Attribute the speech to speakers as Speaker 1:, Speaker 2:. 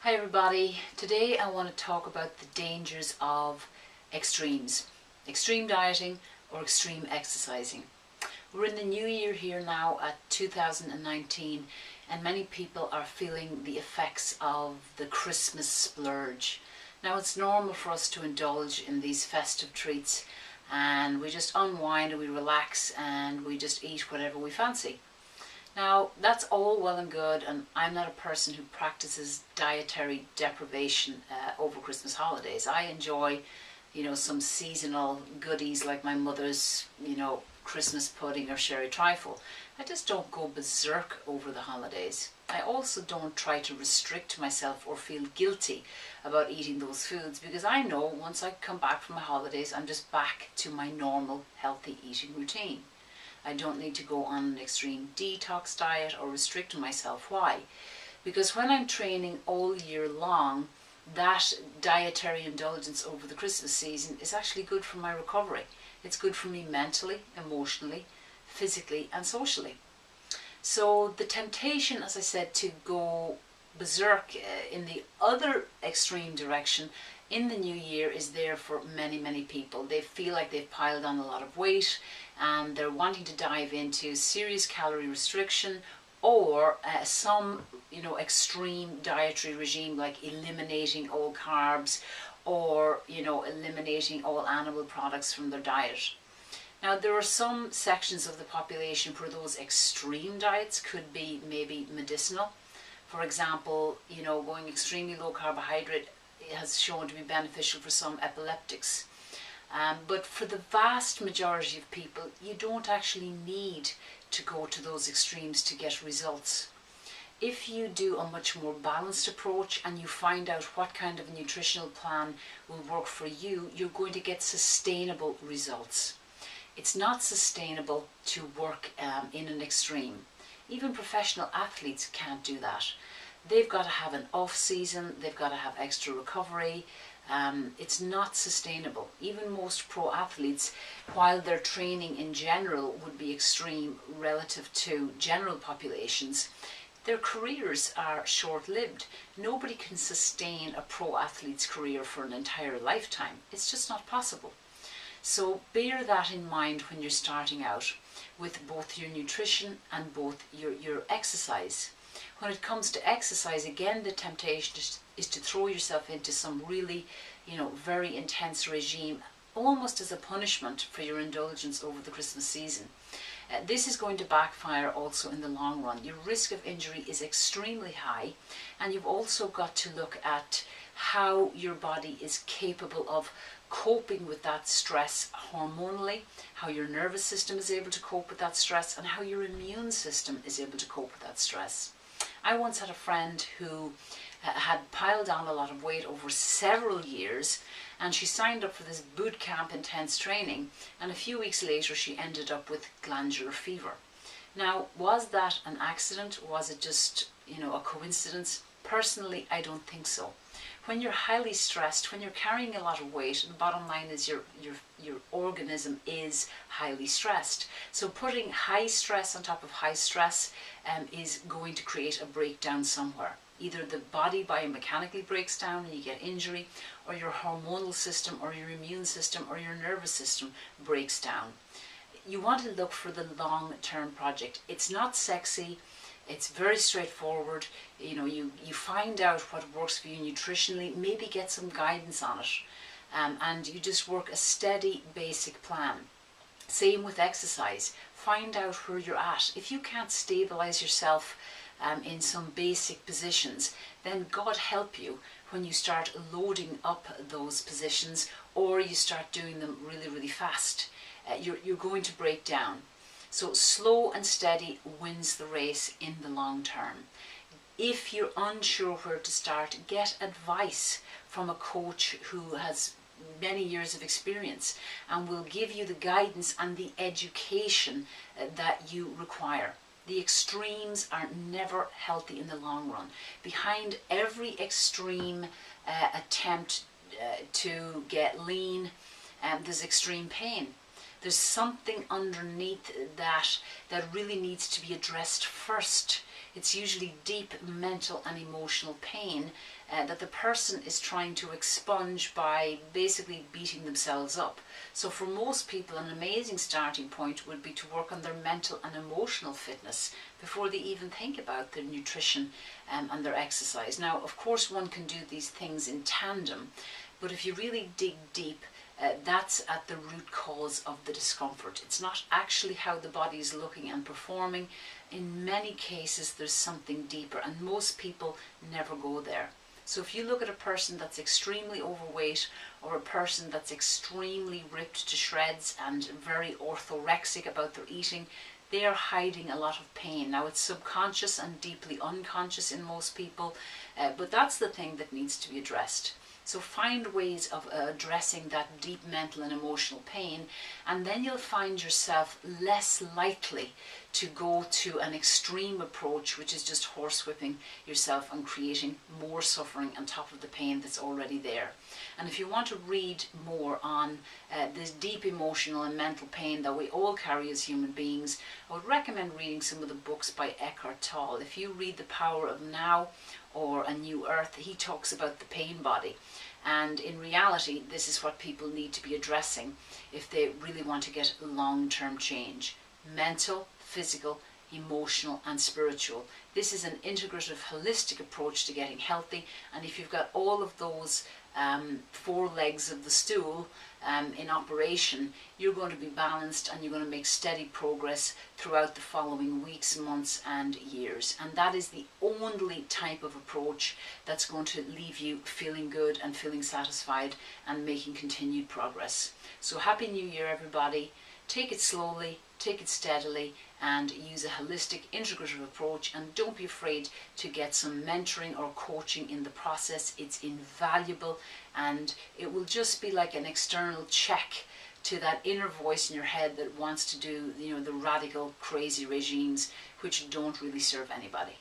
Speaker 1: Hi everybody, today I want to talk about the dangers of extremes, extreme dieting or extreme exercising. We're in the new year here now at 2019 and many people are feeling the effects of the Christmas splurge. Now it's normal for us to indulge in these festive treats and we just unwind and we relax and we just eat whatever we fancy. Now that's all well and good, and I'm not a person who practices dietary deprivation over Christmas holidays. I enjoy, some seasonal goodies like my mother's, Christmas pudding or sherry trifle. I just don't go berserk over the holidays. I also don't try to restrict myself or feel guilty about eating those foods because I know once I come back from my holidays I'm just back to my normal healthy eating routine. I don't need to go on an extreme detox diet or restrict myself. Why? Because when I'm training all year long, that dietary indulgence over the Christmas season is actually good for my recovery. It's good for me mentally, emotionally, physically and socially. So the temptation, as I said, to go berserk in the other extreme direction in the new year is there for many people. They feel like they've piled on a lot of weight and they're wanting to dive into serious calorie restriction or some extreme dietary regime like eliminating all carbs or eliminating all animal products from their diet. Now there are some sections of the population where those extreme diets could be maybe medicinal. For example, going extremely low carbohydrate has shown to be beneficial for some epileptics. But for the vast majority of people, you don't actually need to go to those extremes to get results. If you do a much more balanced approach and you find out what kind of a nutritional plan will work for you, you're going to get sustainable results. It's not sustainable to work in an extreme. Even professional athletes can't do that. They've got to have an off season, they've got to have extra recovery. It's not sustainable. Even most pro athletes, while their training in general would be extreme relative to general populations, their careers are short-lived. Nobody can sustain a pro athlete's career for an entire lifetime. It's just not possible. So bear that in mind when you're starting out with both your nutrition and both your exercise. When it comes to exercise, again, the temptation is to throw yourself into some really, very intense regime, almost as a punishment for your indulgence over the Christmas season. This is going to backfire also in the long run. Your risk of injury is extremely high, and you've also got to look at how your body is capable of coping with that stress hormonally, how your nervous system is able to cope with that stress, and how your immune system is able to cope with that stress. I once had a friend who had piled on a lot of weight over several years, and she signed up for this boot camp intense training, and a few weeks later she ended up with glandular fever. Now, was that an accident? Was it just, a coincidence? Personally, I don't think so. When you're highly stressed, when you're carrying a lot of weight, the bottom line is your organism is highly stressed. So putting high stress on top of high stress is going to create a breakdown somewhere. Either the body biomechanically breaks down and you get injury, or your hormonal system or your immune system or your nervous system breaks down. You want to look for the long-term project. It's not sexy. It's very straightforward. You find out what works for you nutritionally, maybe get some guidance on it, and you just work a steady basic plan. Same with exercise. Find out where you're at. If you can't stabilize yourself in some basic positions, then God help you when you start loading up those positions or you start doing them really fast. You're going to break down. So slow and steady wins the race in the long term. If you're unsure where to start, get advice from a coach who has many years of experience and will give you the guidance and the education that you require. The extremes are never healthy in the long run. Behind every extreme attempt to get lean, there's extreme pain. There's something underneath that really needs to be addressed first. It's usually deep mental and emotional pain that the person is trying to expunge by basically beating themselves up. So for most people, an amazing starting point would be to work on their mental and emotional fitness before they even think about their nutrition and their exercise. Now, of course, one can do these things in tandem, but if you really dig deep, that's at the root cause of the discomfort. It's not actually how the body is looking and performing. In many cases, there's something deeper, and most people never go there. So if you look at a person that's extremely overweight, or a person that's extremely ripped to shreds and very orthorexic about their eating, they are hiding a lot of pain. Now, it's subconscious and deeply unconscious in most people, but that's the thing that needs to be addressed. So find ways of addressing that deep mental and emotional pain, and then you'll find yourself less likely to go to an extreme approach, which is just horsewhipping yourself and creating more suffering on top of the pain that's already there. And if you want to read more on this deep emotional and mental pain that we all carry as human beings, I would recommend reading some of the books by Eckhart Tolle. If you read The Power of Now or A New Earth, he talks about the pain body. And in reality, this is what people need to be addressing if they really want to get long-term change. Mental, physical, emotional and spiritual. This is an integrative, holistic approach to getting healthy, and if you've got all of those four legs of the stool in operation, you're going to be balanced and you're going to make steady progress throughout the following weeks, months and years. And that is the only type of approach that's going to leave you feeling good and feeling satisfied and making continued progress. So Happy New Year, everybody. Take it slowly, take it steadily, and use a holistic, integrative approach, and don't be afraid to get some mentoring or coaching in the process. It's invaluable, and it will just be like an external check to that inner voice in your head that wants to do, the radical, crazy regimes which don't really serve anybody.